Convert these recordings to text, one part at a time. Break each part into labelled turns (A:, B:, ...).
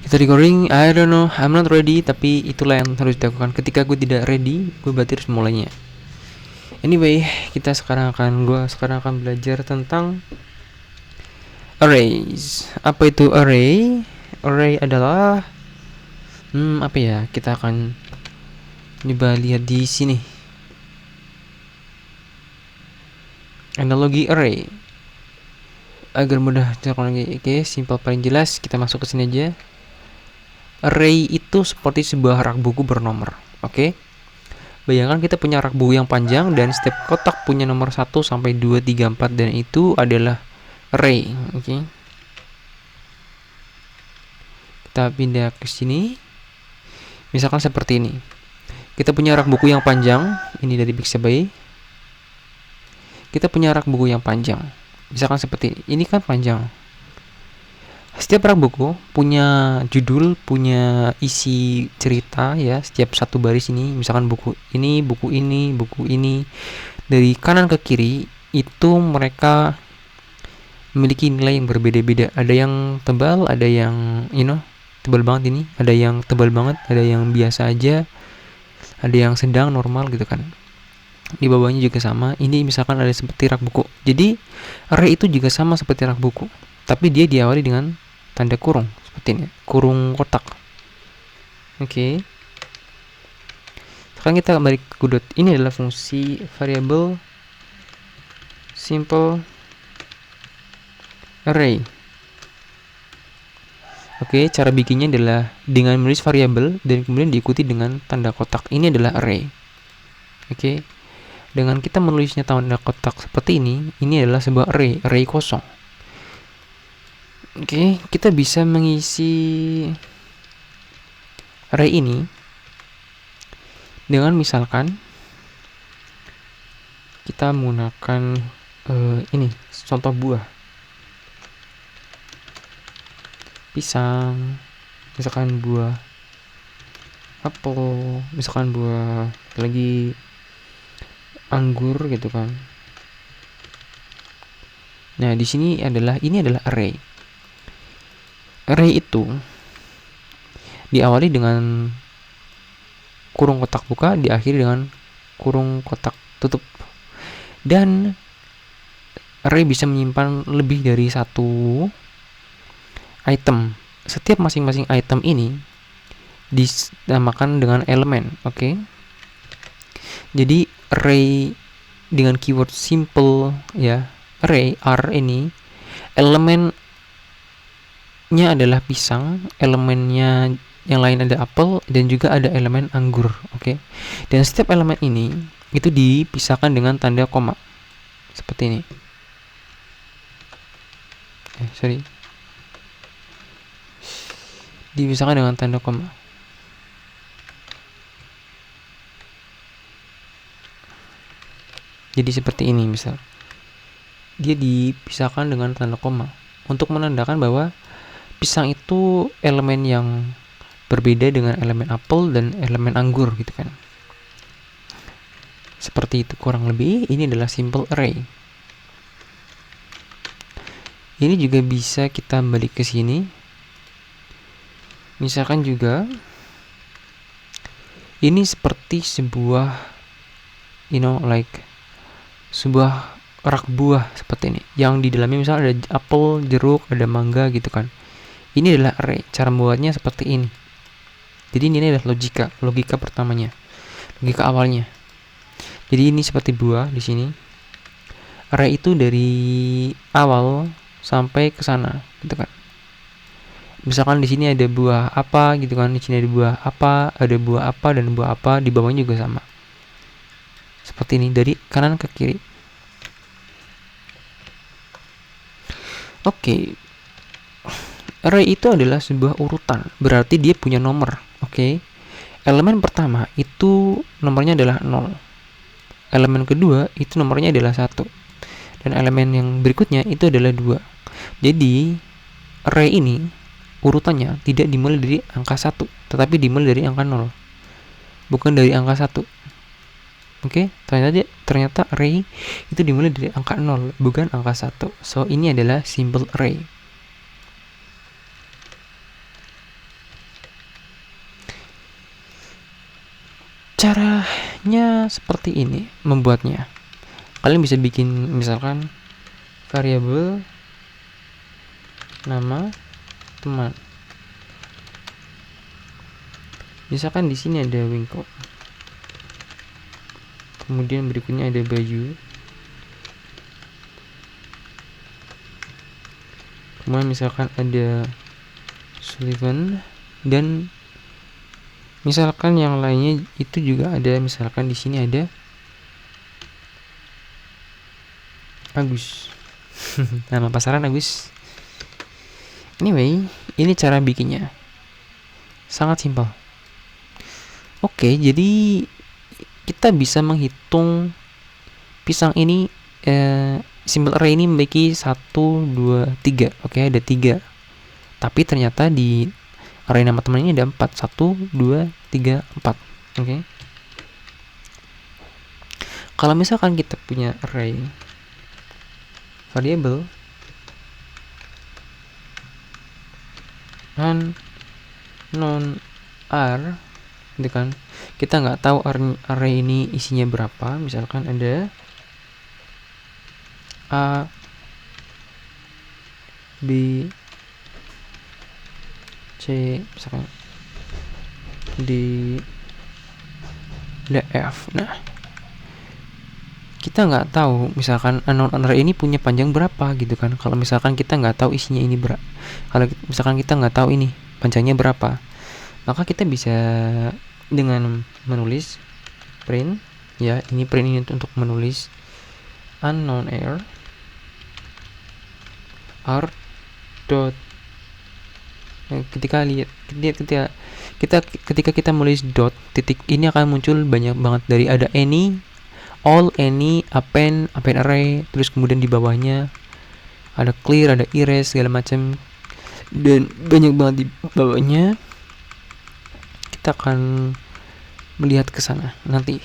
A: Kita recording, I don't know, I'm not ready, tapi itulah yang harus dilakukan. Ketika gue tidak ready, gue berarti harus mulainya. Anyway, gue sekarang akan belajar tentang arrays. Apa itu array? Array adalah apa ya? Kita akan coba lihat di sini. Analogi array. Agar mudah dilakukan lagi. Oke, simple paling jelas, kita masuk ke sini aja. Array itu seperti sebuah rak buku bernomor. Oke. Bayangkan kita punya rak buku yang panjang dan setiap kotak punya nomor 1 sampai 2, 3, 4 dan itu adalah array. Oke. Kita pindah ke sini. Misalkan seperti ini. Kita punya rak buku yang panjang, ini dari Pixabay. Kita punya rak buku yang panjang. Misalkan seperti ini kan panjang. Setiap rak buku punya judul, punya isi cerita ya, setiap satu baris ini, misalkan buku ini, buku ini, buku ini. Dari kanan ke kiri itu mereka memiliki nilai yang berbeda-beda. Ada yang tebal, ada yang tebal banget ini, ada yang tebal banget, ada yang biasa aja, ada yang sedang, normal gitu kan. Di bawahnya juga sama. Ini misalkan ada seperti rak buku. Jadi array itu juga sama seperti rak buku, tapi dia diawali dengan tanda kurung seperti ini, kurung kotak. Oke. Sekarang kita kembali ke kudut. Ini adalah fungsi variable simple array. Oke, cara bikinnya adalah dengan menulis variabel dan kemudian diikuti dengan tanda kotak. Ini adalah array. Oke. Dengan kita menulisnya tanda kotak seperti ini adalah sebuah array kosong. Oke, kita bisa mengisi array ini dengan misalkan kita menggunakan ini contoh buah, pisang, misalkan buah apel, misalkan buah lagi anggur gitu kan. Nah, di sini ini adalah array. Array itu diawali dengan kurung kotak buka, diakhiri dengan kurung kotak tutup. Dan array bisa menyimpan lebih dari satu item. Setiap masing-masing item ini dinamakan dengan elemen. Oke. Jadi array dengan keyword simple ya, array R ini elemennya adalah pisang, elemennya yang lain ada apel dan juga ada elemen anggur. Oke. Dan setiap elemen ini itu dipisahkan dengan tanda koma seperti ini. Dipisahkan dengan tanda koma. Jadi seperti ini misal. Dia dipisahkan dengan tanda koma untuk menandakan bahwa pisang itu elemen yang berbeda dengan elemen apel dan elemen anggur gitu kan. Seperti itu kurang lebih. Ini adalah simple array. Ini juga bisa kita balik ke sini. Misalkan juga ini seperti sebuah sebuah rak buah seperti ini, yang di dalamnya misalnya ada apel, jeruk, ada mangga gitu kan. Ini adalah array. Cara membuatnya seperti ini. Jadi ini adalah logika pertamanya, logika awalnya. Jadi ini seperti buah di sini. Array itu dari awal sampai ke sana, gitu kan. Misalkan di sini ada buah apa gitu kan, di sini ada buah apa, dan buah apa, di bawahnya juga sama. Seperti ini dari kanan ke kiri. Oke. Array itu adalah sebuah urutan, berarti dia punya nomor. Oke. Elemen pertama itu nomornya adalah 0. Elemen kedua itu nomornya adalah 1. Dan elemen yang berikutnya itu adalah 2. Jadi array ini urutannya tidak dimulai dari angka 1, tetapi dimulai dari angka 0. Bukan dari angka 1. Oke, ternyata array itu dimulai dari angka 0, bukan angka 1. So, ini adalah simple array. Caranya seperti ini membuatnya. Kalian bisa bikin misalkan variabel nama teman. Misalkan di sini ada Wingko. Kemudian berikutnya ada Bayu. Kemudian misalkan ada Sullivan, dan misalkan yang lainnya itu juga ada. Misalkan di sini ada Agus. Nama pasaran Agus. Anyway, ini cara bikinnya. Sangat simpel. Oke, jadi kita bisa menghitung pisang ini, simple array ini memiliki 1, 2, 3. Oke, ada 3. Tapi ternyata di array nama teman ini ada 4. 1, 2, 3, 4. Oke. Kalau misalkan kita punya array variable non r, gitu kan, kita nggak tahu array ini isinya berapa. Misalkan ada A, B, C, misalkan D, F. Nah, kita nggak tahu misalkan unknown array ini punya panjang berapa, gitu kan. Kalau misalkan kita nggak tahu isinya ini kalau misalkan kita nggak tahu ini panjangnya berapa, maka kita bisa dengan menulis print, ya, ini print ini untuk menulis unknown r dot, ketika kita menulis dot titik, ini akan muncul banyak banget dari ada any, all, any, append array, terus kemudian di bawahnya ada clear, ada erase, segala macam, dan banyak banget di bawahnya. Kita akan melihat ke sana nanti.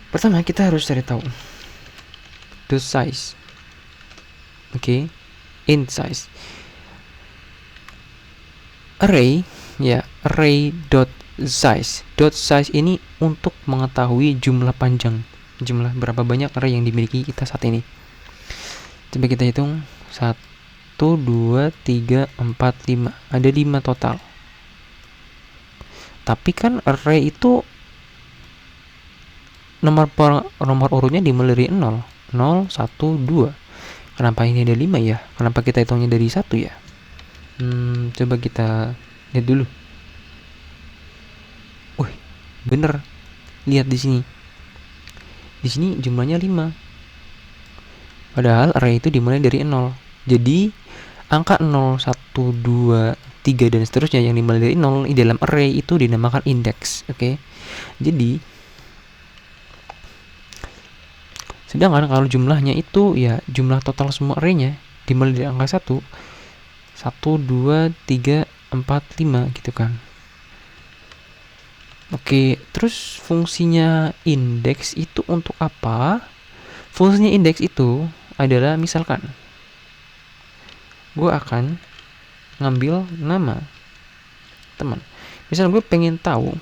A: Pertama kita harus cari tahu dot size. Oke, int size. Array, ya, array dot size. Dot size ini untuk mengetahui jumlah panjang, jumlah berapa banyak array yang dimiliki kita saat ini. Coba kita hitung 1, 2, 3, 4, 5. Ada 5 total. Tapi kan array itu nomor urutnya dimulai dari 0, 0, 1, 2. Kenapa ini ada 5 ya? Kenapa kita hitungnya dari 1 ya? Coba kita lihat dulu. Wih, bener. Lihat di sini. Di sini jumlahnya 5. Padahal array itu dimulai dari 0. Jadi angka 0, 1, 2, 3 dan seterusnya yang dimulai dari 0 di dalam array itu dinamakan index. Oke. Jadi sedangkan kalau jumlahnya itu ya jumlah total semua arraynya dimulai dari angka 1, 2, 3, 4, 5 gitu kan. Oke, terus fungsinya index itu untuk apa? Fungsinya index itu adalah misalkan gue akan ngambil nama teman. Misal gue pengen tahu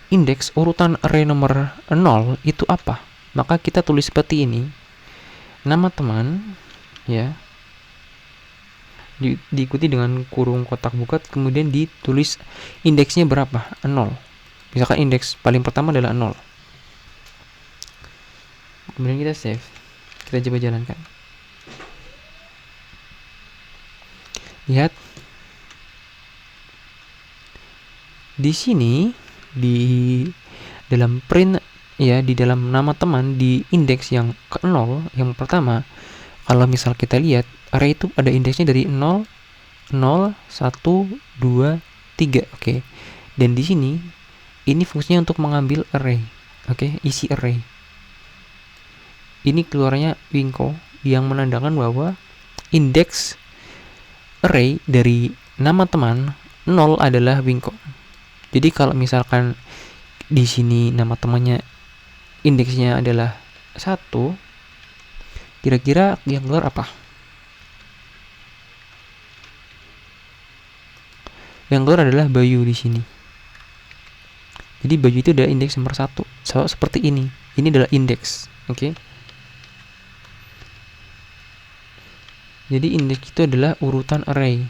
A: indeks urutan array nomor 0 itu apa, maka kita tulis seperti ini. Nama teman, ya, diikuti dengan kurung kotak buka, kemudian ditulis indeksnya berapa, 0. Misalkan indeks paling pertama adalah 0. Kemudian kita save. Kita coba jalankan. Lihat. Di sini di dalam print, ya, di dalam nama teman di indeks yang ke 0 yang pertama, kalau misal kita lihat array itu ada indeksnya dari 0, 0, 1, 2, 3. Oke. Dan di sini ini fungsinya untuk mengambil array. Oke, isi array. Ini keluarnya Wingko yang menandakan bahwa indeks array dari nama teman 0 adalah Wingko. Jadi kalau misalkan di sini nama temannya indeksnya adalah 1, kira-kira yang keluar apa? Yang keluar adalah Bayu di sini. Jadi baju itu adalah indeks nomor 1. Seperti ini. Ini adalah indeks. Oke. Jadi indeks itu adalah urutan array.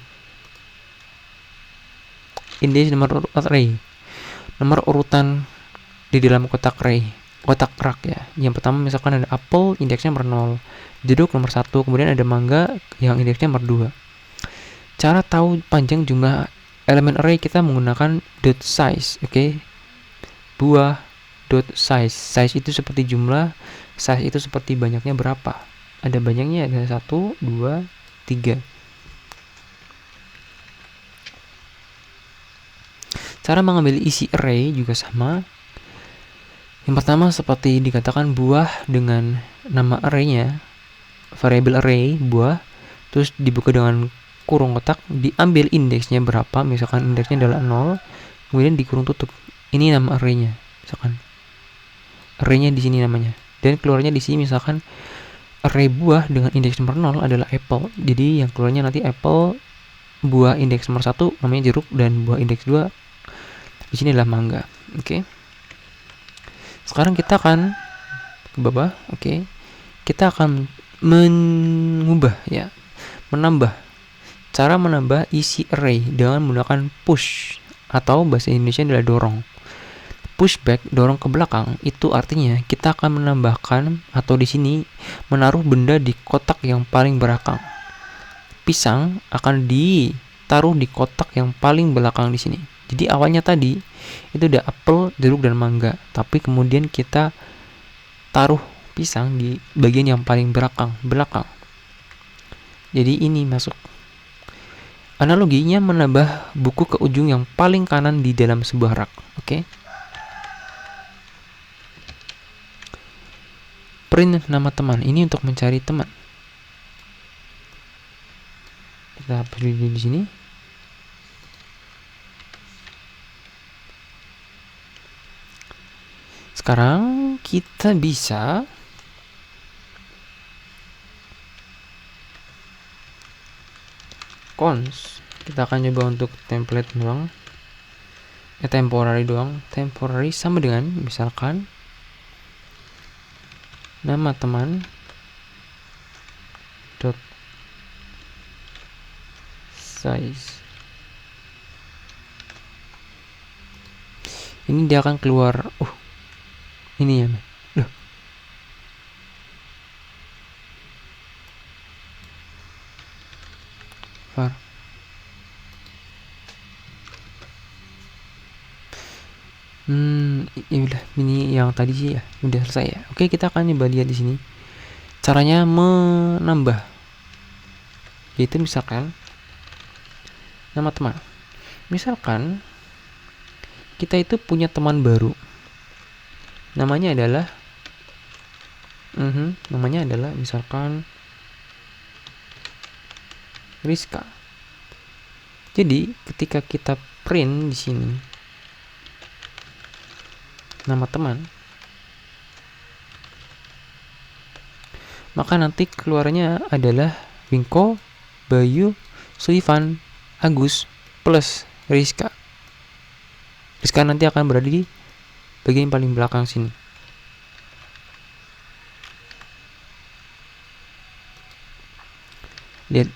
A: Indeks nomor array. Nomor urutan di dalam kotak array. Kotak rak ya. Yang pertama misalkan ada apel, indeksnya nomor 0. Jeruk nomor 1. Kemudian ada mangga yang indeksnya nomor 2. Cara tahu panjang jumlah elemen array kita menggunakan dot size. Oke. Buah dot size. Size itu seperti jumlah, size itu seperti banyaknya berapa. Ada banyaknya, ada 1, 2, 3. Cara mengambil isi array juga sama. Yang pertama seperti dikatakan buah dengan nama arraynya, variable array buah, terus dibuka dengan kurung kotak, diambil indeksnya berapa, misalkan indeksnya adalah 0, kemudian dikurung tutup. Ini nama arraynya, misalkan arraynya di sini namanya, dan keluarnya di sini misalkan array buah dengan indeks nomor 0 adalah apple. Jadi yang keluarnya nanti apple, buah indeks nomor 1 namanya jeruk, dan buah indeks 2 di sini adalah mangga. Oke. Sekarang kita akan ke bawah. Oke. Kita akan mengubah ya, menambah. Cara menambah isi array dengan menggunakan push, atau bahasa Indonesia adalah dorong. Pushback, dorong ke belakang, itu artinya kita akan menambahkan atau di sini menaruh benda di kotak yang paling belakang. Pisang akan ditaruh di kotak yang paling belakang di sini. Jadi awalnya tadi itu ada apel, jeruk dan mangga, tapi kemudian kita taruh pisang di bagian yang paling belakang. Jadi ini masuk. Analoginya menambah buku ke ujung yang paling kanan di dalam sebuah rak. Oke. Print nama teman. Ini untuk mencari teman. Kita hapus di sini. Sekarang kita bisa cons. Kita akan coba untuk template doang. Temporary doang. Temporary sama dengan misalkan nama teman dot size. Ini dia akan keluar. Ini ya. Loh. Var. Ya udah, ini yang tadi sih ya, udah selesai ya. Oke, kita akan coba lihat di sini. Caranya menambah. Yaitu misalkan nama teman. Misalkan kita itu punya teman baru. Namanya adalah misalkan Rizka. Jadi ketika kita print di sini nama teman, maka nanti keluarnya adalah Winko, Bayu, Sullivan, Agus plus Rizka. Rizka nanti akan berada di bagian paling belakang sini. Lihat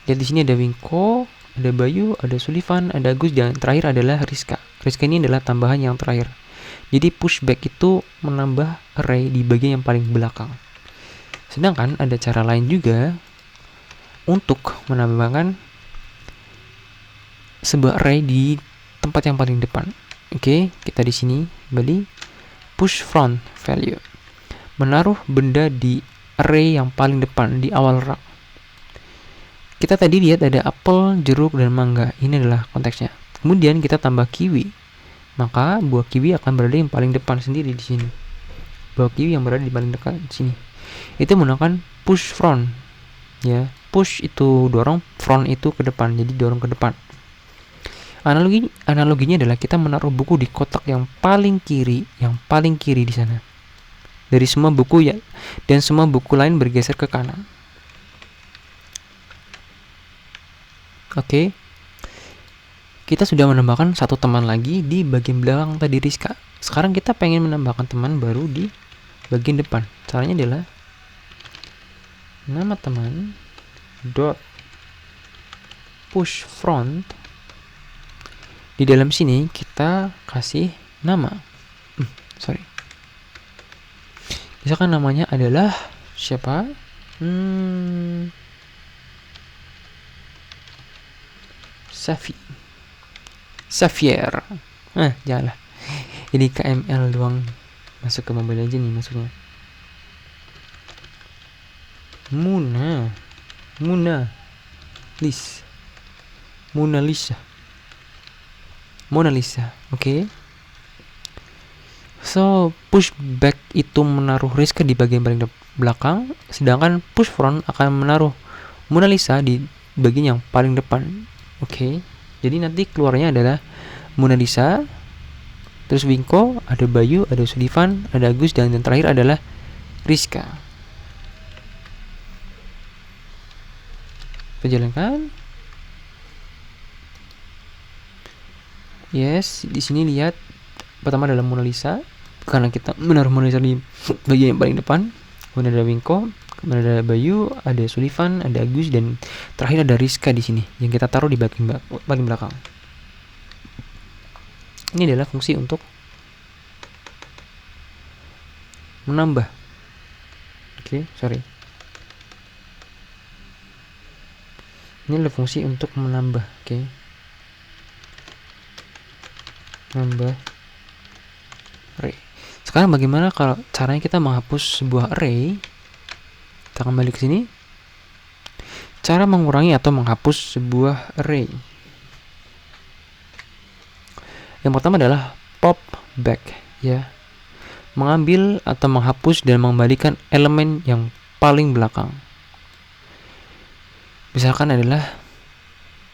A: di sini ada Winko, ada Bayu, ada Sullivan, ada Agus, dan terakhir adalah Rizka. Rizka ini adalah tambahan yang terakhir. Jadi pushback itu menambah array di bagian yang paling belakang. Sedangkan ada cara lain juga untuk menambahkan sebuah array di tempat yang paling depan. Oke, kita di sini kembali push front value. Menaruh benda di array yang paling depan di awal rak. Kita tadi lihat ada apel, jeruk, dan mangga. Ini adalah konteksnya. Kemudian kita tambah kiwi. Maka buah kiwi akan berada yang paling depan sendiri di sini. Buah kiwi yang berada di paling dekat di sini. Itu menggunakan push front. Ya, push itu dorong, front itu ke depan. Jadi dorong ke depan. Analoginya adalah kita menaruh buku di kotak yang paling kiri di sana. Dari semua buku ya, dan semua buku lain bergeser ke kanan. Oke. kita sudah menambahkan satu teman lagi di bagian belakang tadi Rizka. Sekarang kita pengen menambahkan teman baru di bagian depan. Caranya adalah nama teman dot push front. Di dalam sini kita kasih nama. Misalkan namanya adalah siapa? Xavier. Janganlah. Ini KML doang. Masuk ke Mobile Legends nih masuknya. Mona Lisa. Oke. So, push back itu menaruh Rizka di bagian paling belakang, sedangkan push front akan menaruh Mona Lisa di bagian yang paling depan. Oke. Jadi nanti keluarnya adalah Mona Lisa, terus Winko, ada Bayu, ada Sullivan, ada Agus, dan yang terakhir adalah Rizka. Kita jalankan. Yes, di sini lihat pertama adalah Mona Lisa, karena kita menaruh Mona Lisa di bagian yang paling depan. Kemudian ada Winko, kemudian ada Bayu, ada Sullivan, ada Agus, dan terakhir ada Rizka di sini yang kita taruh di bagian paling belakang. Ini adalah fungsi untuk menambah. Ini adalah fungsi untuk menambah. Nambah array. Sekarang bagaimana kalau caranya kita menghapus sebuah array? Kita kembali ke sini. Cara mengurangi atau menghapus sebuah array. Yang pertama adalah pop back, ya. Mengambil atau menghapus dan mengembalikan elemen yang paling belakang. Misalkan adalah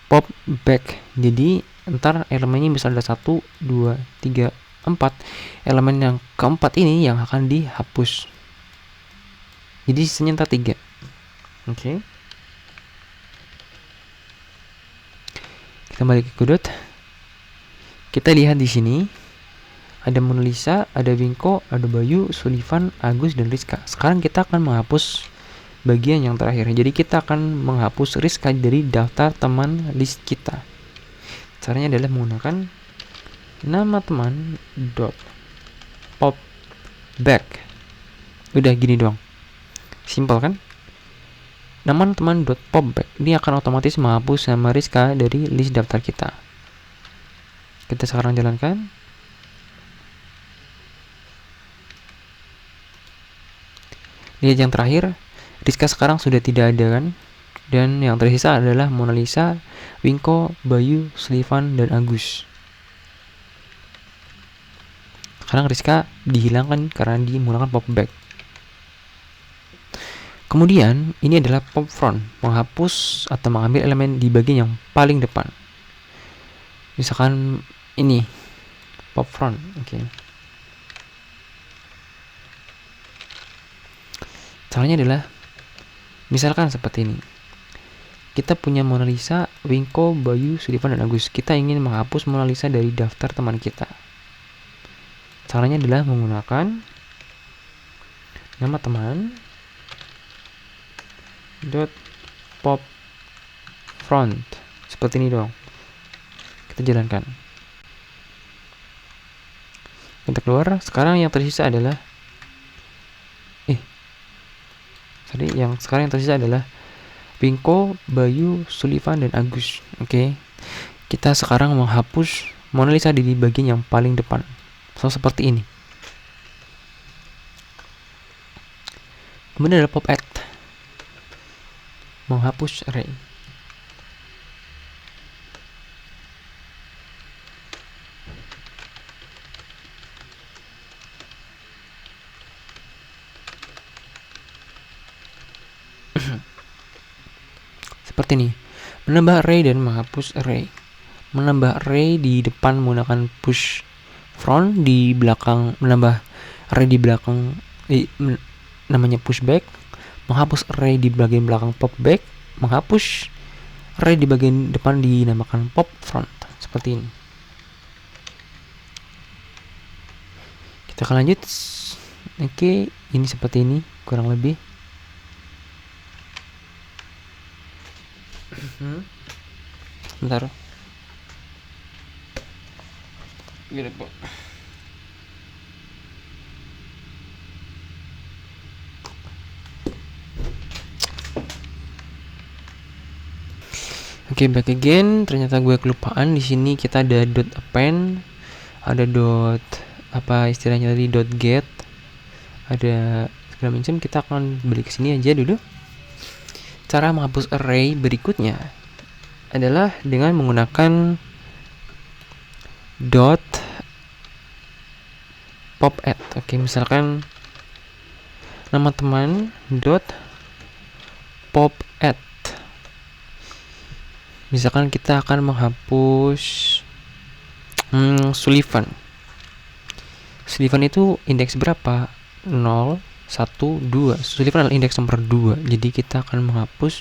A: pop back. Jadi ntar elemennya misalnya ada 1, 2, 3, 4. Elemen yang keempat ini yang akan dihapus. Jadi sisanya ntar 3. Oke. Kita balik ke Godot. Kita lihat di sini ada Mona Lisa, ada Winko, ada Bayu, Sullivan, Agus, dan Rizka. Sekarang kita akan menghapus bagian yang terakhir. Jadi kita akan menghapus Rizka dari daftar teman list kita. Caranya adalah menggunakan nama teman dot pop back. Udah gini doang. Simpel kan? Nama teman dot pop back ini akan otomatis menghapus nama Rizka dari list daftar kita. Kita sekarang jalankan. Lihat yang terakhir, Rizka sekarang sudah tidak ada kan? Dan yang tersisa adalah Mona Lisa, Winko, Bayu, Sullivan, dan Agus. Sekarang Rizka dihilangkan karena dia menggunakan pop back. Kemudian ini adalah pop front, menghapus atau mengambil elemen di bagian yang paling depan. Misalkan ini pop front, oke. Caranya adalah misalkan seperti ini. Kita punya Mona Lisa, Winko, Bayu, Sullivan, dan Agus. Kita ingin menghapus Mona Lisa dari daftar teman kita. Caranya adalah menggunakan nama teman dot pop front, seperti ini doang. Kita jalankan. Kita keluar. Sekarang yang tersisa adalah sekarang yang tersisa adalah Winko, Bayu, Sullivan, dan Agus. Oke. Kita sekarang menghapus Mona Lisa di bagian yang paling depan. Seperti ini. Kemudian ada pop add, menghapus array. Seperti ini. Menambah array dan menghapus array. Menambah array di depan menggunakan push front, di belakang menambah array di belakang namanya pushback. Menghapus array di bagian belakang pop back. Menghapus array di bagian depan dinamakan pop front. seperti ini. Kita akan lanjut. Oke, ini seperti ini kurang lebih. Bentar. Gini, Pak. Oke, back again. Ternyata gue kelupaan. Di sini kita ada dot append, ada dot apa istilahnya tadi, dot get, ada segala macam. Kita akan balik ke sini aja dulu. Cara menghapus array berikutnya adalah dengan menggunakan dot pop add. Oke, misalkan nama teman dot pop add. Misalkan kita akan menghapus Sullivan. Sullivan itu indeks berapa? 0, 1, 2. Sullivan adalah indeks nomor 2. Jadi kita akan menghapus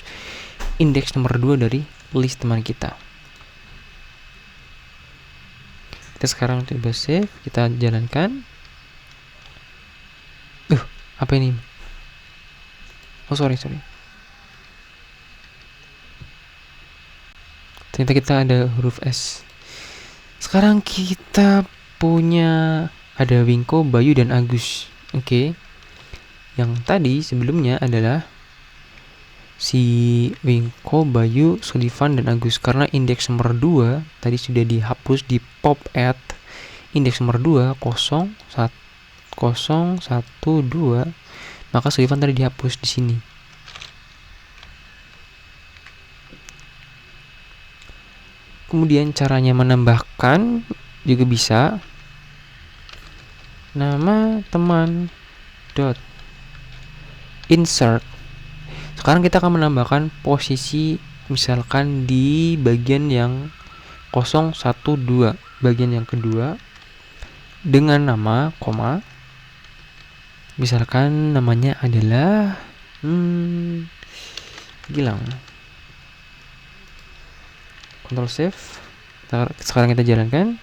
A: indeks nomor 2 dari list teman kita. Kita sekarang coba save, kita jalankan. Apa ini? Oh, sorry. Ternyata kita ada huruf S. Sekarang kita punya ada Wingko, Bayu, dan Agus. Oke. Yang tadi sebelumnya adalah si Wingko, Bayu, Sullivan, dan Agus. Karena indeks nomor 2 tadi sudah dihapus di pop add. Indeks nomor 2 0, 1, 2, maka Sullivan tadi dihapus di sini. Kemudian caranya menambahkan juga bisa. Nama teman dot insert. Sekarang kita akan menambahkan posisi, misalkan di bagian yang 0, 1, 2, bagian yang kedua, dengan nama koma. Misalkan namanya adalah Gilang. Ctrl save. Sekarang kita jalankan.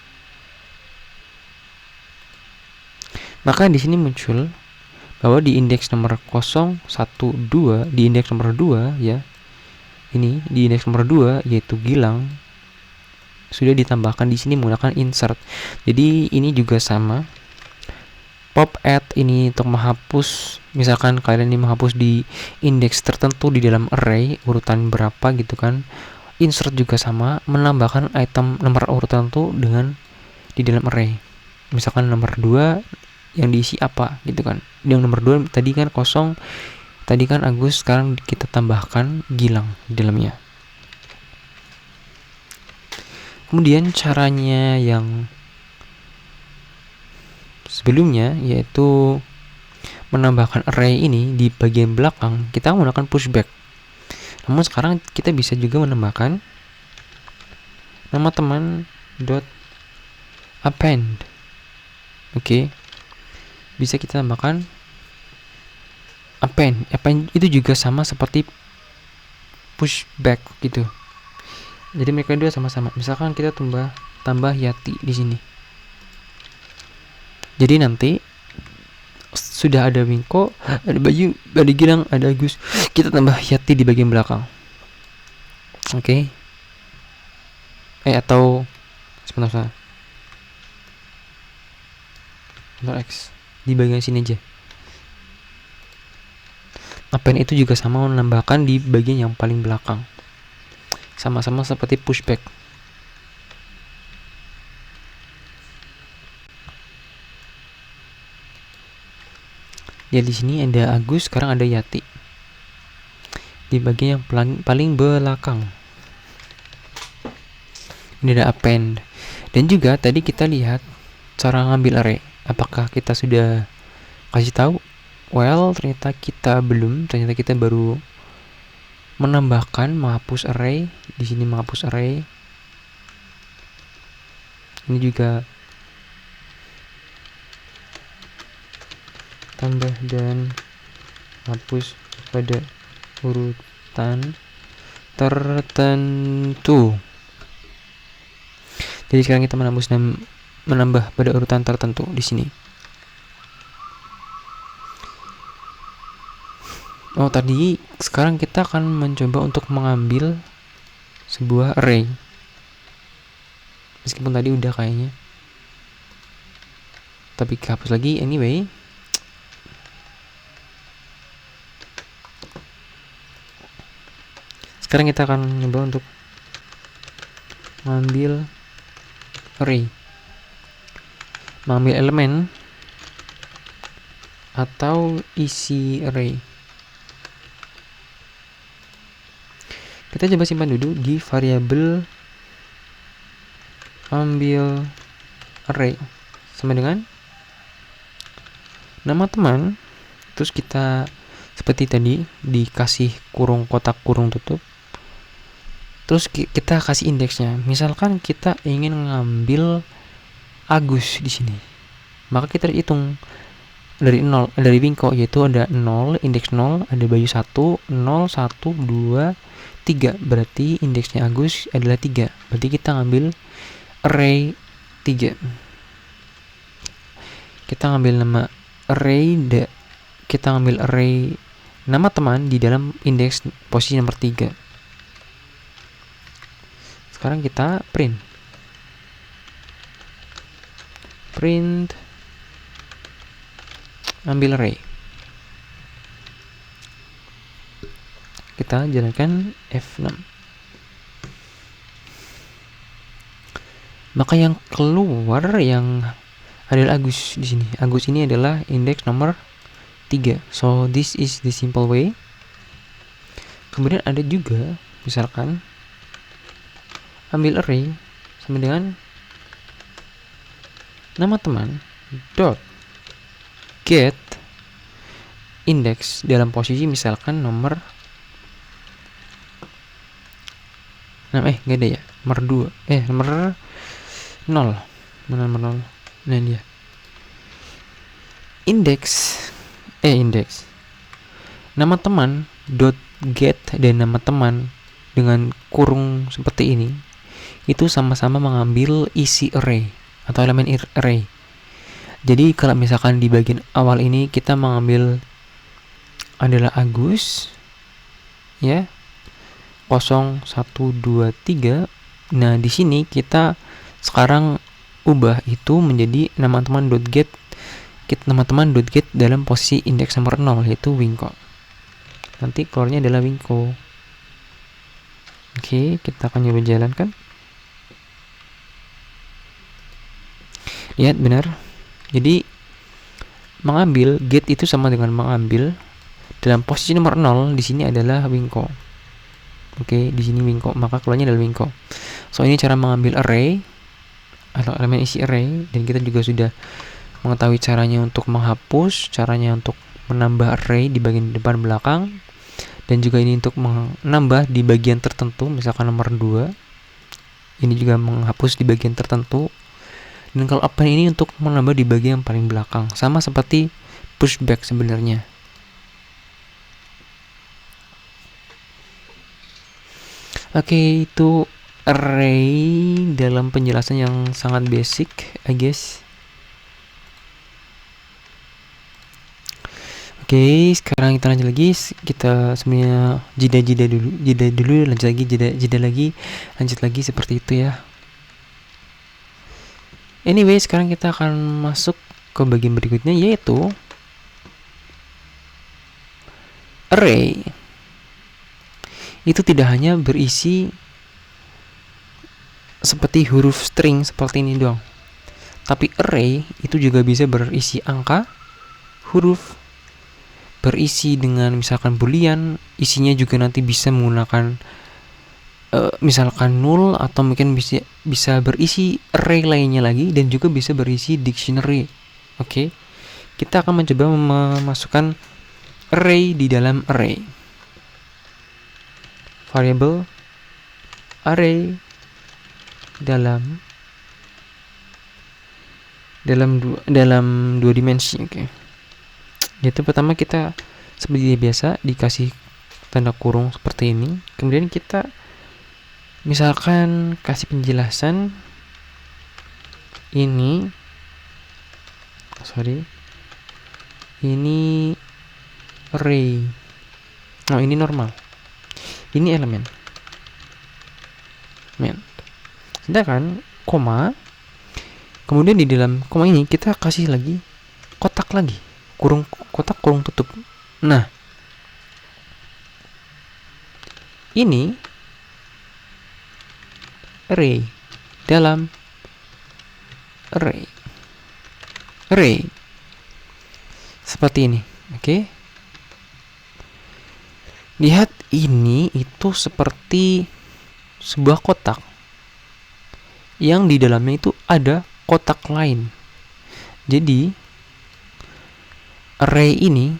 A: Maka di sini muncul bahwa di indeks nomor 0, 1, 2, di indeks nomor 2 ya. Ini di indeks nomor 2 yaitu Gilang sudah ditambahkan di sini menggunakan insert. Jadi ini juga sama. Pop add ini untuk menghapus, misalkan kalian ini menghapus di indeks tertentu di dalam array urutan berapa gitu kan. Insert juga sama, menambahkan item nomor urut tertentu dengan di dalam array. Misalkan nomor 2 yang diisi apa gitu kan. Yang nomor 2 tadi kan 0, tadi kan Agus, sekarang kita tambahkan Gilang di dalamnya. Kemudian caranya yang sebelumnya yaitu menambahkan array ini di bagian belakang, kita menggunakan pushback. Namun sekarang kita bisa juga menambahkan nama teman dot append. Oke. Bisa kita tambahkan append. Append itu juga sama seperti pushback gitu. Jadi mereka dua sama-sama. Misalkan kita tambah Yati di sini. Jadi nanti sudah ada Wingko, ada Bayu, ada Gilang, ada Agus. Kita tambah Yati di bagian belakang. Oke. Atau sebentar. X di bagian sini aja. Append itu juga sama, menambahkan di bagian yang paling belakang. Sama-sama seperti pushback. Ya di sini ada Agus, sekarang ada Yati di bagian yang paling belakang. Ini ada append. Dan juga tadi kita lihat cara ngambil array. Apakah kita sudah kasih tahu? Well, ternyata kita belum. Ternyata kita baru menambahkan, menghapus array. Di sini menghapus array. Ini juga tambah dan hapus pada urutan tertentu. Jadi sekarang kita menambah pada urutan tertentu di sini. Oh, tadi sekarang kita akan mencoba untuk mengambil sebuah array. Meskipun tadi udah kayaknya. Tapi hapus lagi anyway. Sekarang kita akan coba untuk mengambil array, mengambil elemen atau isi array. Kita coba simpan dulu di variabel ambil array sama dengan nama teman, terus kita seperti tadi dikasih kurung kotak kurung tutup, terus kita kasih indeksnya. Misalkan kita ingin ngambil Agus di sini, maka kita hitung dari 0, dari Winko, yaitu ada 0, indeks 0, ada Bayu 1, 0, 1, 2, 3, berarti indeksnya Agus adalah 3, berarti kita ngambil array 3. Kita ngambil nama array, kita ngambil array nama teman di dalam indeks posisi nomor 3. Sekarang kita print ambil array. Kita jalankan F6. Maka yang keluar yang adalah Agus di sini. Agus ini adalah indeks nomor 3. So this is the simple way. Kemudian ada juga misalkan ambil array sama dengan nama teman dot get indeks dalam posisi misalkan nomor nggak ada ya, nomor 2 nomor 0, nomor 0. Nah dia indeks nama teman dot get dan nama teman dengan kurung seperti ini itu sama-sama mengambil isi array atau elemen array. Jadi kalau misalkan di bagian awal ini kita mengambil adalah Agus ya, 0, 1, 2, 3. Nah di sini kita sekarang ubah itu menjadi nama teman dot get dalam posisi indeks nomor 0 yaitu Winko. Nanti keluarnya adalah Winko. Oke, kita akan coba jalankan. Lihat benar. Jadi mengambil get itu sama dengan mengambil dalam posisi nomor 0 di sini adalah Winko. Oke, di sini Winko, maka keluarnya adalah Winko. So ini cara mengambil array atau elemen isi array, dan kita juga sudah mengetahui caranya untuk menghapus, caranya untuk menambah array di bagian depan belakang, dan juga ini untuk menambah di bagian tertentu, misalkan nomor 2. Ini juga menghapus di bagian tertentu. Dan kalau append ini untuk menambah di bagian yang paling belakang, sama seperti pushback sebenarnya. Oke, itu array dalam penjelasan yang sangat basic, I guess. Oke, sekarang kita lanjut lagi. Kita sebenarnya jeda dulu, lanjut lagi, jeda lagi, lanjut lagi, seperti itu ya. Anyway, sekarang kita akan masuk ke bagian berikutnya, yaitu array. Itu tidak hanya berisi seperti huruf string seperti ini doang, tapi array itu juga bisa berisi angka, huruf, berisi dengan misalkan boolean, isinya juga nanti bisa menggunakan misalkan null, atau mungkin bisa berisi array lainnya lagi, dan juga bisa berisi dictionary. Oke, kita akan mencoba memasukkan array di dalam array. Variable array dalam dua dimensi. Oke. Yaitu pertama kita seperti biasa dikasih tanda kurung seperti ini. Kemudian kita misalkan kasih penjelasan ini ini array. Oh, ini normal. Ini elemen. Sedangkan koma, kemudian di dalam koma ini kita kasih lagi kotak lagi, kotak kurung tutup. Nah, ini array dalam array seperti ini. Oke. Lihat, ini itu seperti sebuah kotak yang di dalamnya itu ada kotak lain. Jadi array ini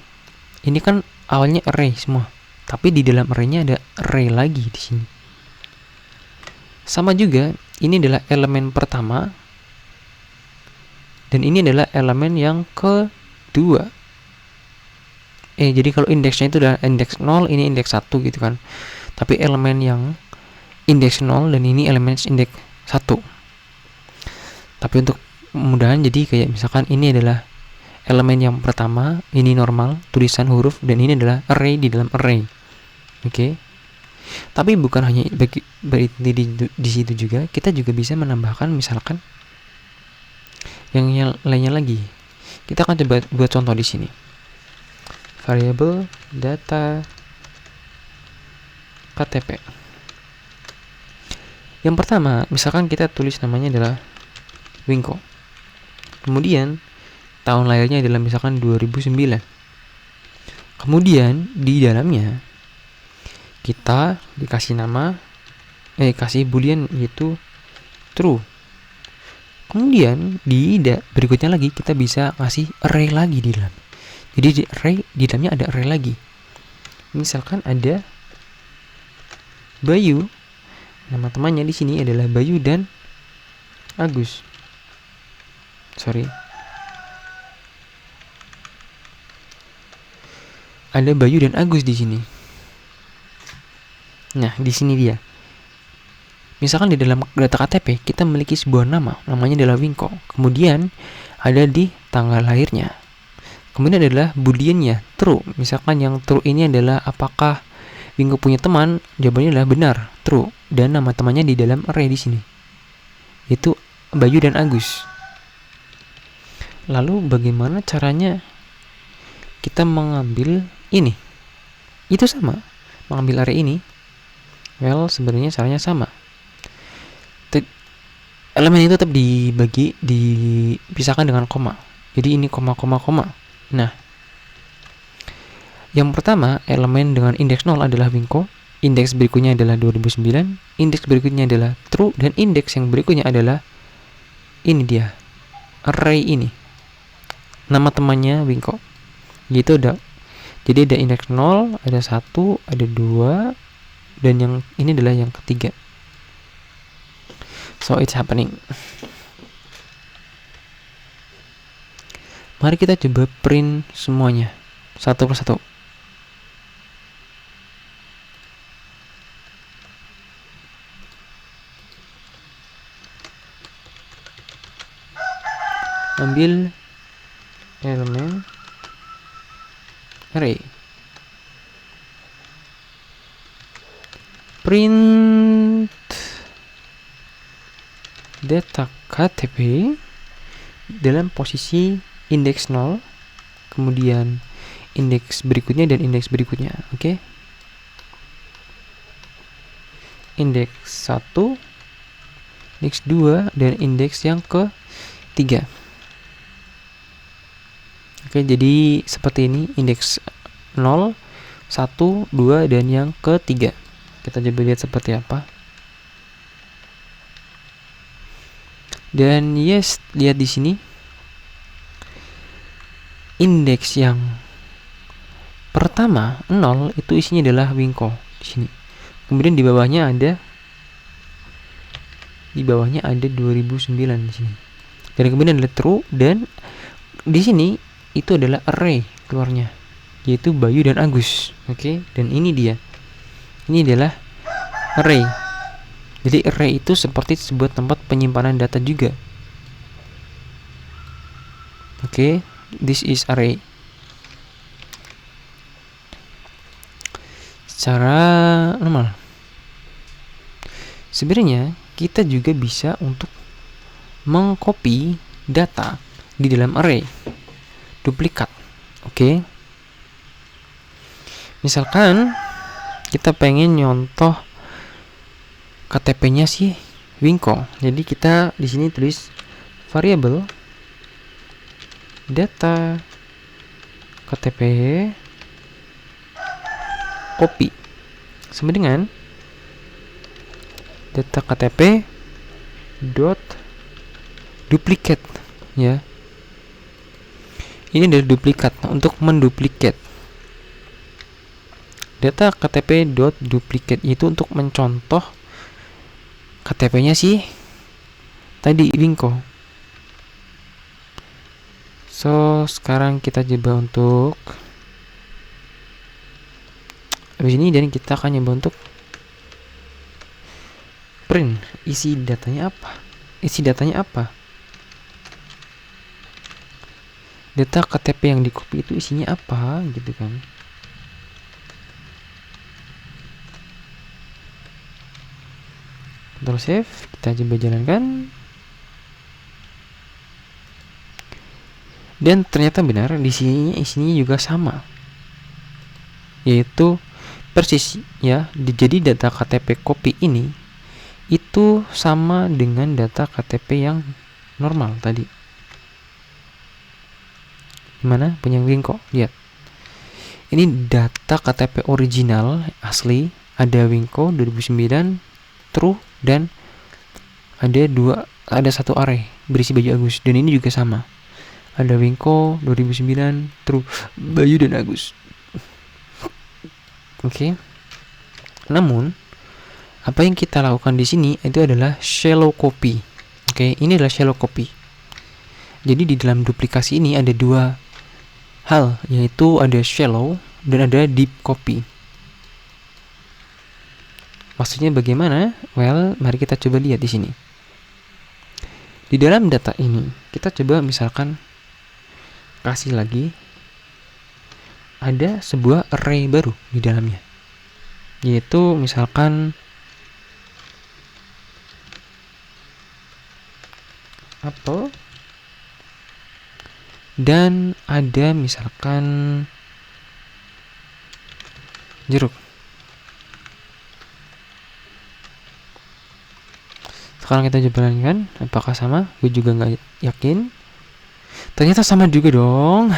A: kan awalnya array semua, tapi di dalam arraynya ada array lagi di sini. Sama juga, ini adalah elemen pertama dan ini adalah elemen yang kedua. Jadi kalau indeksnya itu adalah indeks 0, ini indeks 1 gitu kan. Tapi elemen yang indeks 0 dan ini elemen indeks 1. Tapi untuk mudahan, jadi kayak misalkan ini adalah elemen yang pertama, ini normal, tulisan huruf, dan ini adalah array di dalam array. Oke. Tapi bukan hanya di situ juga, kita juga bisa menambahkan misalkan yang lainnya lagi. Kita akan coba buat contoh di sini. Variable data KTP. Yang pertama, misalkan kita tulis namanya adalah Winko. Kemudian tahun lahirnya adalah misalkan 2009. Kemudian di dalamnya kita dikasih nama kasih boolean yaitu true. Kemudian berikutnya lagi kita bisa kasih array lagi di dalam. Jadi di dalamnya ada array lagi. Misalkan ada Bayu, nama temannya di sini adalah Bayu dan Agus. Ada Bayu dan Agus di sini. Nah, di sini dia. Misalkan di dalam data KTP kita memiliki sebuah namanya adalah Winko. Kemudian ada di tanggal lahirnya. Kemudian adalah booleannya true. Misalkan yang true ini adalah apakah Winko punya teman? Jawabannya adalah benar, true. Dan nama temannya di dalam array di sini, yaitu Bayu dan Agus. Lalu bagaimana caranya kita mengambil ini? Itu sama. Mengambil array ini, sebenarnya caranya sama. Elemen itu tetap dipisahkan dengan koma. Jadi ini koma. Nah, yang pertama elemen dengan indeks 0 adalah Winko, indeks berikutnya adalah 2009, indeks berikutnya adalah true, dan indeks yang berikutnya adalah ini dia, array ini. Nama temannya Winko. Jadi ada indeks 0, ada 1, ada 2, dan yang ini adalah yang ketiga. So it's happening. Mari kita coba print semuanya satu persatu. Ambil elemen array, print data KTP dalam posisi indeks 0, kemudian indeks berikutnya dan indeks berikutnya. Oke. Indeks 1, indeks 2, dan indeks yang ke-3. Oke, jadi seperti ini, indeks 0, 1, 2, dan yang ke-3. Kita coba lihat seperti apa. Dan lihat di sini. Indeks yang pertama 0 itu isinya adalah Winko di sini. Kemudian di bawahnya ada 2009 di sini. Dan kemudian ada true, dan di sini itu adalah array keluarnya, yaitu Bayu dan Agus. Oke, dan ini dia. Ini adalah array. Jadi array itu seperti sebuah tempat penyimpanan data juga. Oke, this is array. Secara normal. Sebenarnya kita juga bisa untuk mengcopy data di dalam array. Duplikat. Oke. Misalkan kita pengen nyontoh KTP-nya si Winko. Jadi kita di sini tulis variable data KTP copy sama dengan data KTP dot duplicate ya. Ini adalah duplikat untuk menduplikat. Data KTP dot duplicate itu untuk mencontoh KTP-nya sih tadi Winko. So sekarang kita coba untuk habis ini, dan kita akan nyoba untuk print isi datanya apa. Data KTP yang di copy itu isinya apa gitu kan. Ctrl save, kita coba jalankan. Dan ternyata benar di sini isinya juga sama. Yaitu persis ya. Jadi data KTP copy ini itu sama dengan data KTP yang normal tadi. Gimana? Punya Winko? Lihat. Ini data KTP original asli, ada Winko 2009 true, dan ada satu array berisi baju Agus, dan ini juga sama. Ada Winko 2009 true, baju dan Agus. Oke. Namun apa yang kita lakukan di sini itu adalah shallow copy. Oke, ini adalah shallow copy. Jadi di dalam duplikasi ini ada dua hal, yaitu ada shallow dan ada deep copy. Maksudnya bagaimana? Well, mari kita coba lihat di sini. Di dalam data ini, kita coba misalkan kasih lagi ada sebuah array baru di dalamnya. Yaitu misalkan apel, dan ada misalkan jeruk. Sekarang kita coba jalankan, apakah sama? Gue juga nggak yakin. Ternyata sama juga dong.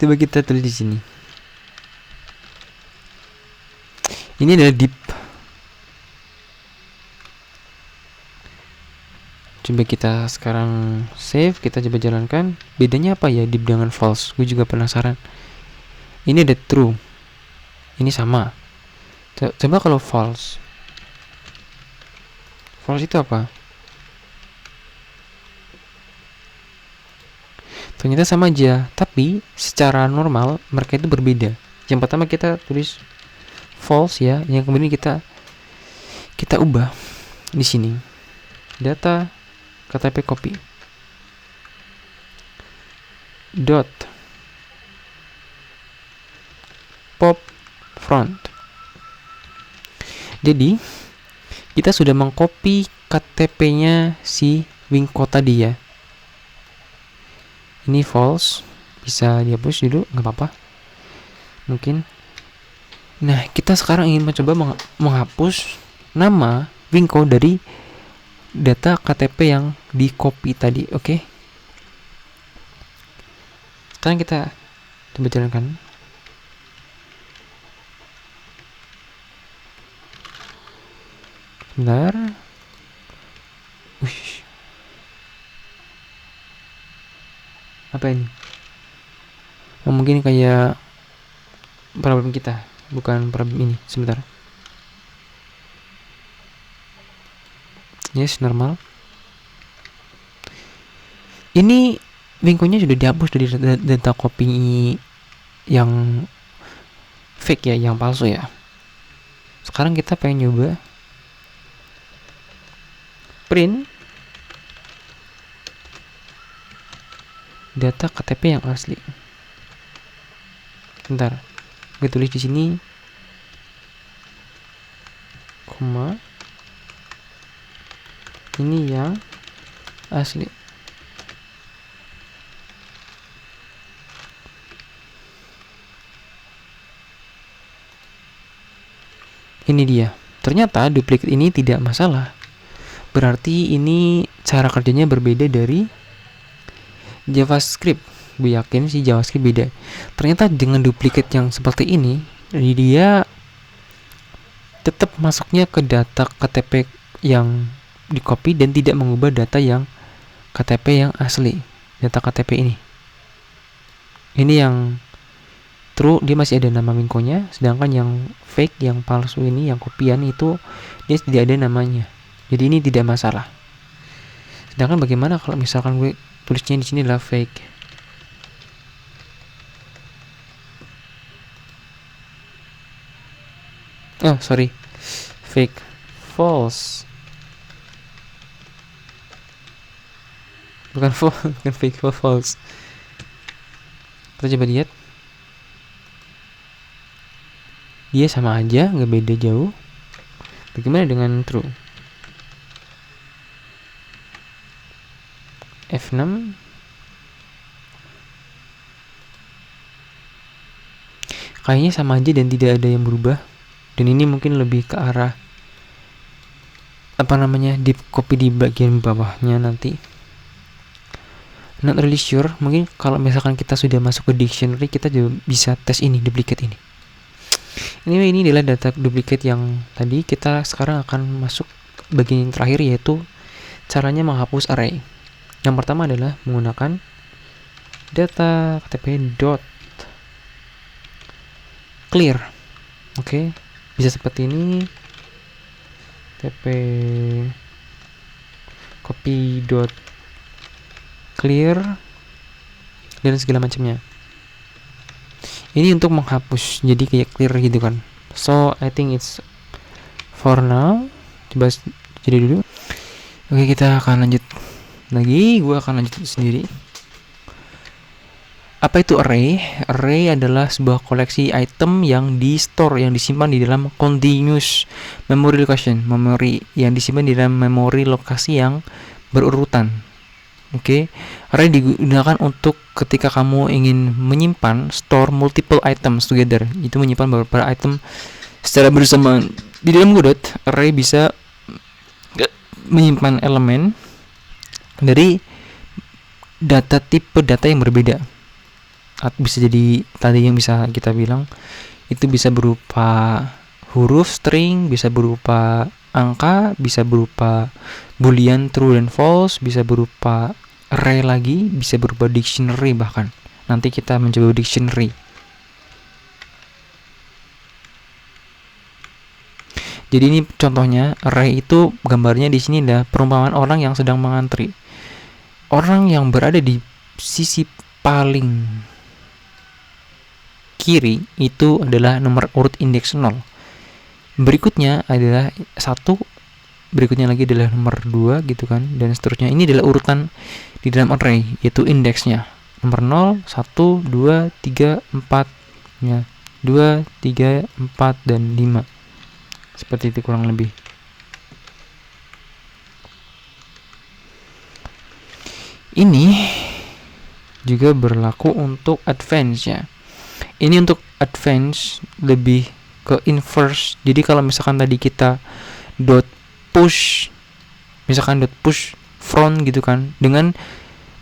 A: Coba kita tulis di sini. Ini adalah deep. Coba kita sekarang save, kita coba jalankan. Bedanya apa ya deep dengan false? Gue juga penasaran. Ini ada true, ini sama. Coba kalau false. False itu apa? Ternyata sama aja, tapi secara normal mereka itu berbeda. Yang pertama kita tulis false ya, yang kemudian kita ubah di sini. Data KTP copy dot pop front. Jadi kita sudah mengcopy KTP-nya si Winko tadi ya. Ini false, bisa dihapus dulu, nggak apa-apa. Mungkin. Nah, kita sekarang ingin mencoba menghapus nama Winko dari data KTP yang di copy tadi, oke? Sekarang kita coba jalankan. Sebentar. Ush. Apa ini? Oh, mungkin kayak problem kita, bukan problem ini. Sebentar. Yes, normal. Ini Winko-nya sudah dihapus dari data copy yang fake ya, yang palsu ya. Sekarang kita pengen nyoba print data KTP yang asli. Bentar, gue tulis di sini, koma, ini yang asli. Ini dia. Ternyata duplikat ini tidak masalah. Berarti ini cara kerjanya berbeda dari JavaScript. Gue yakin sih JavaScript beda. Ternyata dengan duplikat yang seperti ini, dia tetap masuknya ke data KTP yang di copy dan tidak mengubah data yang KTP yang asli. Data KTP ini. Ini yang true, dia masih ada nama Minko-nya, sedangkan yang fake, yang palsu ini, yang kopian itu dia tidak ada namanya. Jadi ini tidak masalah. Sedangkan bagaimana kalau misalkan gue tulisnya di sini adalah fake? Oh, sorry. Fake. False. Bukan false, bukan fake, false. Kita coba lihat. Dia sama aja, nggak beda jauh. Bagaimana dengan true? F6. Kayaknya sama aja dan tidak ada yang berubah. Dan ini mungkin lebih ke arah deep copy di bagian bawahnya nanti. Not really sure. Mungkin kalau misalkan kita sudah masuk ke dictionary, kita juga bisa tes ini, duplicate ini. Ini adalah data duplicate yang tadi. Kita sekarang akan masuk bagian yang terakhir, yaitu caranya menghapus array. Yang pertama adalah menggunakan data KTP dot clear. Oke, bisa seperti ini. KTP copy dot clear dan segala macamnya. Ini untuk menghapus, jadi kayak clear gitu kan. So I think it's for now. Coba jadi dulu. Oke, kita akan lanjut lagi. Gue akan lanjut sendiri. Apa itu array? Array adalah sebuah koleksi item yang di store, yang disimpan di dalam continuous memory location, memori yang disimpan di dalam memori lokasi yang berurutan. Oke, array digunakan untuk ketika kamu ingin menyimpan store multiple items together. Itu menyimpan beberapa item secara bersamaan. Di dalam Godot, array bisa menyimpan elemen dari tipe data yang berbeda. Bisa jadi tadi yang bisa kita bilang itu bisa berupa huruf string, bisa berupa angka, bisa berupa boolean true dan false, bisa berupa array lagi, bisa berupa dictionary bahkan. Nanti kita mencoba dictionary. Jadi ini contohnya, array itu gambarnya di sini adalah perumpamaan orang yang sedang mengantri. Orang yang berada di sisi paling kiri itu adalah nomor urut indeks 0. Berikutnya adalah 1, berikutnya lagi adalah nomor 2 gitu kan, dan seterusnya. Ini adalah urutan di dalam array, yaitu indeksnya. Nomor 0, 1, 2, 3, 4 ya. 2, 3, 4 dan 5. Seperti itu kurang lebih. Ini juga berlaku untuk advance ya. Ini untuk advance lebih ke inverse. Jadi kalau misalkan tadi kita dot push, misalkan dot push front gitu kan, dengan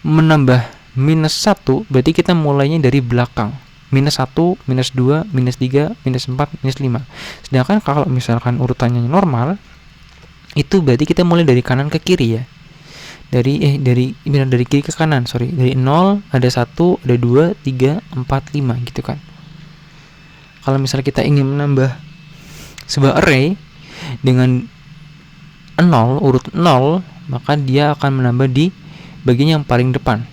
A: menambah -1, berarti kita mulainya dari belakang. -1, -2, -3, -4, -5. Sedangkan kalau misalkan urutannya normal, itu berarti kita mulai dari kanan ke kiri ya. Dari kiri ke kanan, dari 0, ada 1, ada 2, 3, 4, 5 gitu kan. Kalau misalnya kita ingin menambah sebuah array dengan 0, urut 0, maka dia akan menambah di bagian yang paling depan.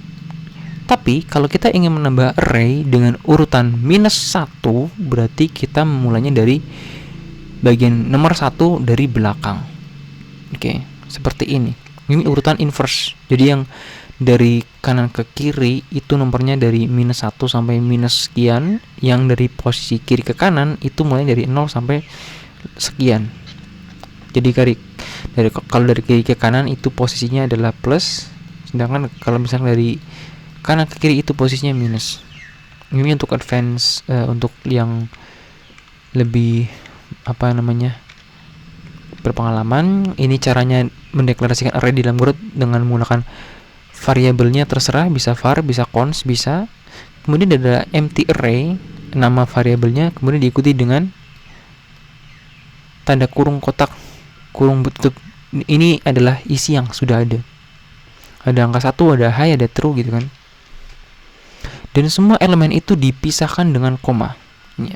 A: Tapi kalau kita ingin menambah array dengan urutan -1, berarti kita memulainya dari bagian nomor 1 dari belakang. Oke, seperti ini. Ini urutan inverse. Jadi yang dari kanan ke kiri itu nomornya dari -1 sampai minus sekian, yang dari posisi kiri ke kanan itu mulai dari 0 sampai sekian. Jadi kalau dari kiri ke kanan itu posisinya adalah plus, sedangkan kalau misalnya dari kanan ke kiri itu posisinya minus. Ini untuk advance, untuk yang lebih berpengalaman. Ini caranya mendeklarasikan array di dalam Growth dengan menggunakan variabelnya terserah, bisa var, bisa const, bisa. Kemudian ada empty array, nama variabelnya, kemudian diikuti dengan tanda kurung kotak, kurung tutup. Ini adalah isi yang sudah ada. Ada angka 1, ada high, ada true gitu kan. Dan semua elemen itu dipisahkan dengan koma. Ya,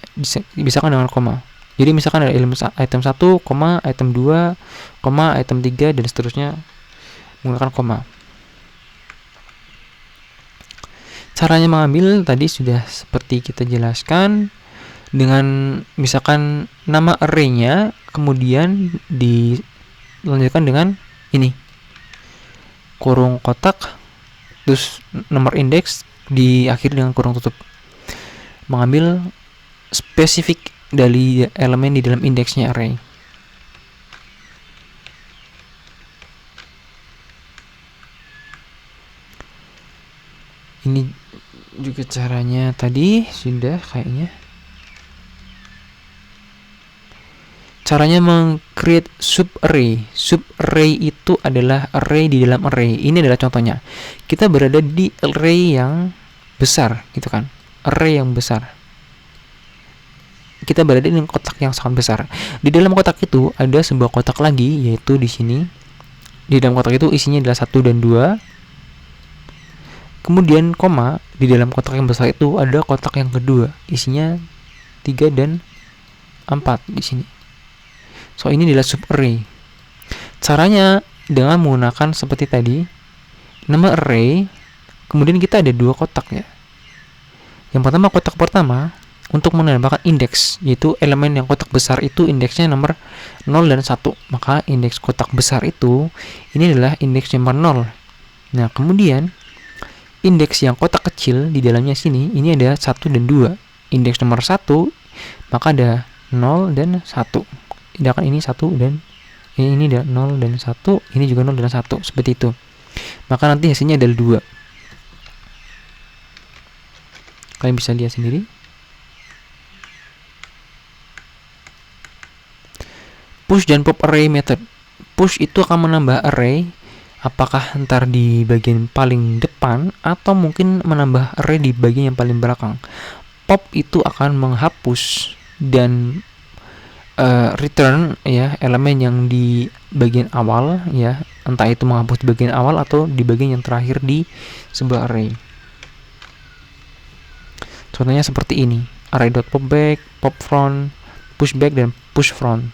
A: dipisahkan dengan koma. Jadi misalkan ada item 1, item 2, item 3 dan seterusnya menggunakan koma. Caranya mengambil tadi sudah seperti kita jelaskan, dengan misalkan nama array-nya, kemudian dilanjutkan dengan ini, kurung kotak, terus nomor indeks, diakhiri dengan kurung tutup. Mengambil spesifik dari elemen di dalam indeksnya array. Ini juga caranya tadi sudah kayaknya. Caranya meng-create sub-array. Sub-array itu adalah array di dalam array. Ini adalah contohnya. Kita berada di array yang besar, gitu kan. Array yang besar. Kita berada di kotak yang sangat besar. Di dalam kotak itu ada sebuah kotak lagi, yaitu di sini. Di dalam kotak itu isinya adalah 1 dan 2. Kemudian koma, di dalam kotak yang besar itu ada kotak yang kedua, isinya 3 dan 4 di sini. So ini adalah sub array. Caranya dengan menggunakan seperti tadi, nama array, kemudian kita ada 2 kotak ya. Yang pertama, kotak pertama untuk menambahkan indeks, yaitu elemen yang kotak besar itu indeksnya nomor 0 dan 1. Maka indeks kotak besar itu ini adalah indeks nomor 0. Nah, kemudian indeks yang kotak kecil di dalamnya sini ini ada 1 dan 2. Indeks nomor 1 maka ada 0 dan 1. Sedangkan ini 1 dan ini ada 0 dan 1, ini juga 0 dan 1, seperti itu. Maka nanti hasilnya ada 2. Kalian bisa lihat sendiri. Push dan pop array method. Push itu akan menambah array, apakah ntar di bagian paling depan atau mungkin menambah array di bagian yang paling belakang. Pop itu akan menghapus dan return ya elemen yang di bagian awal ya, entah itu menghapus di bagian awal atau di bagian yang terakhir di sebuah array. Contohnya seperti ini, array.popback, popfront, pushback dan pushfront.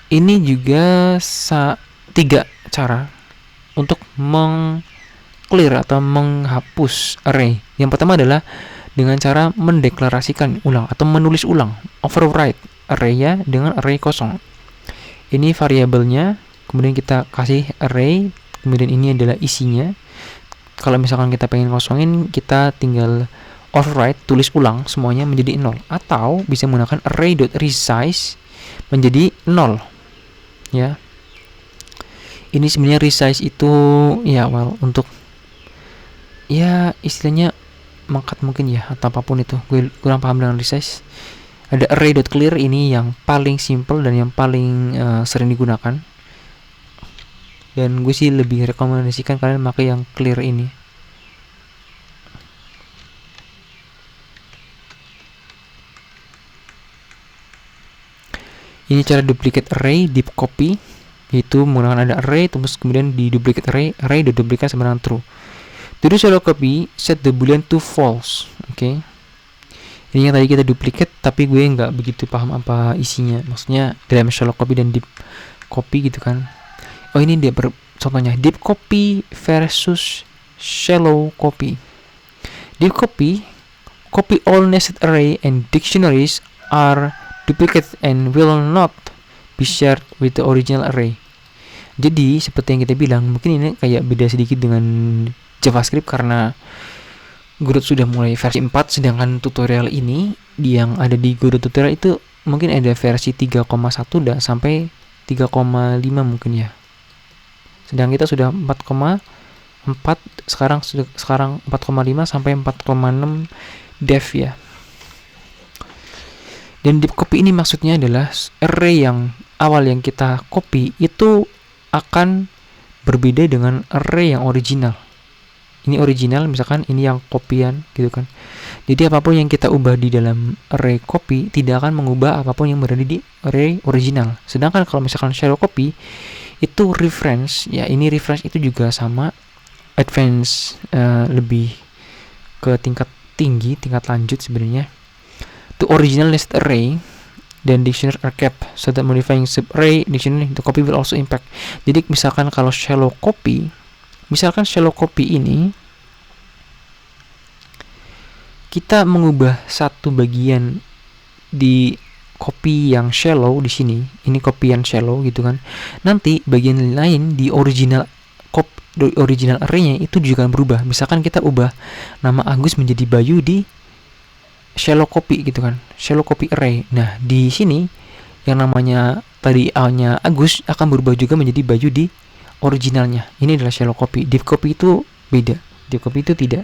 A: Ini juga 3 cara untuk meng-clear atau menghapus array. Yang pertama adalah dengan cara mendeklarasikan ulang atau menulis ulang, overwrite array-nya dengan array kosong. Ini variabelnya, kemudian kita kasih array, kemudian ini adalah isinya. Kalau misalkan kita pengen kosongin, kita tinggal overwrite, tulis ulang semuanya menjadi 0, atau bisa menggunakan array.resize menjadi 0 ya. Ini sebenarnya resize itu ya untuk ya istilahnya mengangkat mungkin ya, atau apapun itu. Gue kurang paham dengan resize. Ada array.clear, ini yang paling simple dan yang paling sering digunakan. Dan gue sih lebih rekomendasikan kalian pakai yang clear ini. Ini cara duplicate array, deep copy, yaitu menggunakan ada array terus kemudian di duplicate array diduplikat sama dengan true. To do shallow copy, set the boolean to false. Oke. Ini yang tadi kita duplicate, tapi gue nggak begitu paham apa isinya. Maksudnya dalam shallow copy dan deep copy gitu kan. Oh, ini dia contohnya deep copy versus shallow copy. Deep copy all nested array and dictionaries are duplicated and will not be shared with the original array. Jadi seperti yang kita bilang, mungkin ini kayak beda sedikit dengan JavaScript karena Godot sudah mulai versi 4, sedangkan tutorial ini yang ada di Godot tutorial itu mungkin ada versi 3,1 dan sampai 3,5 mungkin ya. Sedang kita sudah 4,4, sekarang 4,5 sampai 4,6 dev ya. Dan deep copy ini maksudnya adalah array yang awal yang kita copy itu akan berbeda dengan array yang original. Ini original, misalkan ini yang copyan gitu kan. Jadi apapun yang kita ubah di dalam array copy tidak akan mengubah apapun yang berada di array original. Sedangkan kalau misalkan shallow copy itu reference, ya ini reference itu juga sama advance, lebih ke tingkat tinggi, tingkat lanjut sebenarnya. To original list array dan dictionary are kept, so that modifying subarray dictionary the copy will also impact. Jadi misalkan kalau shallow copy, ini kita mengubah satu bagian di copy yang shallow di sini, ini copy yang shallow gitu kan. Nanti bagian lain di original array-nya itu juga akan berubah. Misalkan kita ubah nama Agus menjadi Bayu di shallow copy gitu kan, shallow copy array. Nah, di sini yang namanya tadi A-nya Agus akan berubah juga menjadi Bayu di originalnya. Ini adalah shallow copy. Deep copy itu beda. Deep copy itu tidak.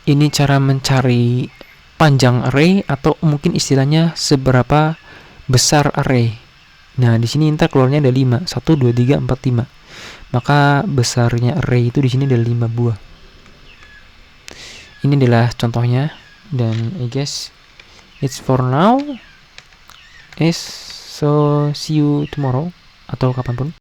A: Ini cara mencari panjang array atau mungkin istilahnya seberapa besar array. Nah, di sini ntar keluarnya ada 5. 1 2 3 4 5. Maka besarnya array itu di sini ada 5 buah. Ini adalah contohnya, dan I guess it's for now. So see you tomorrow atau kapanpun.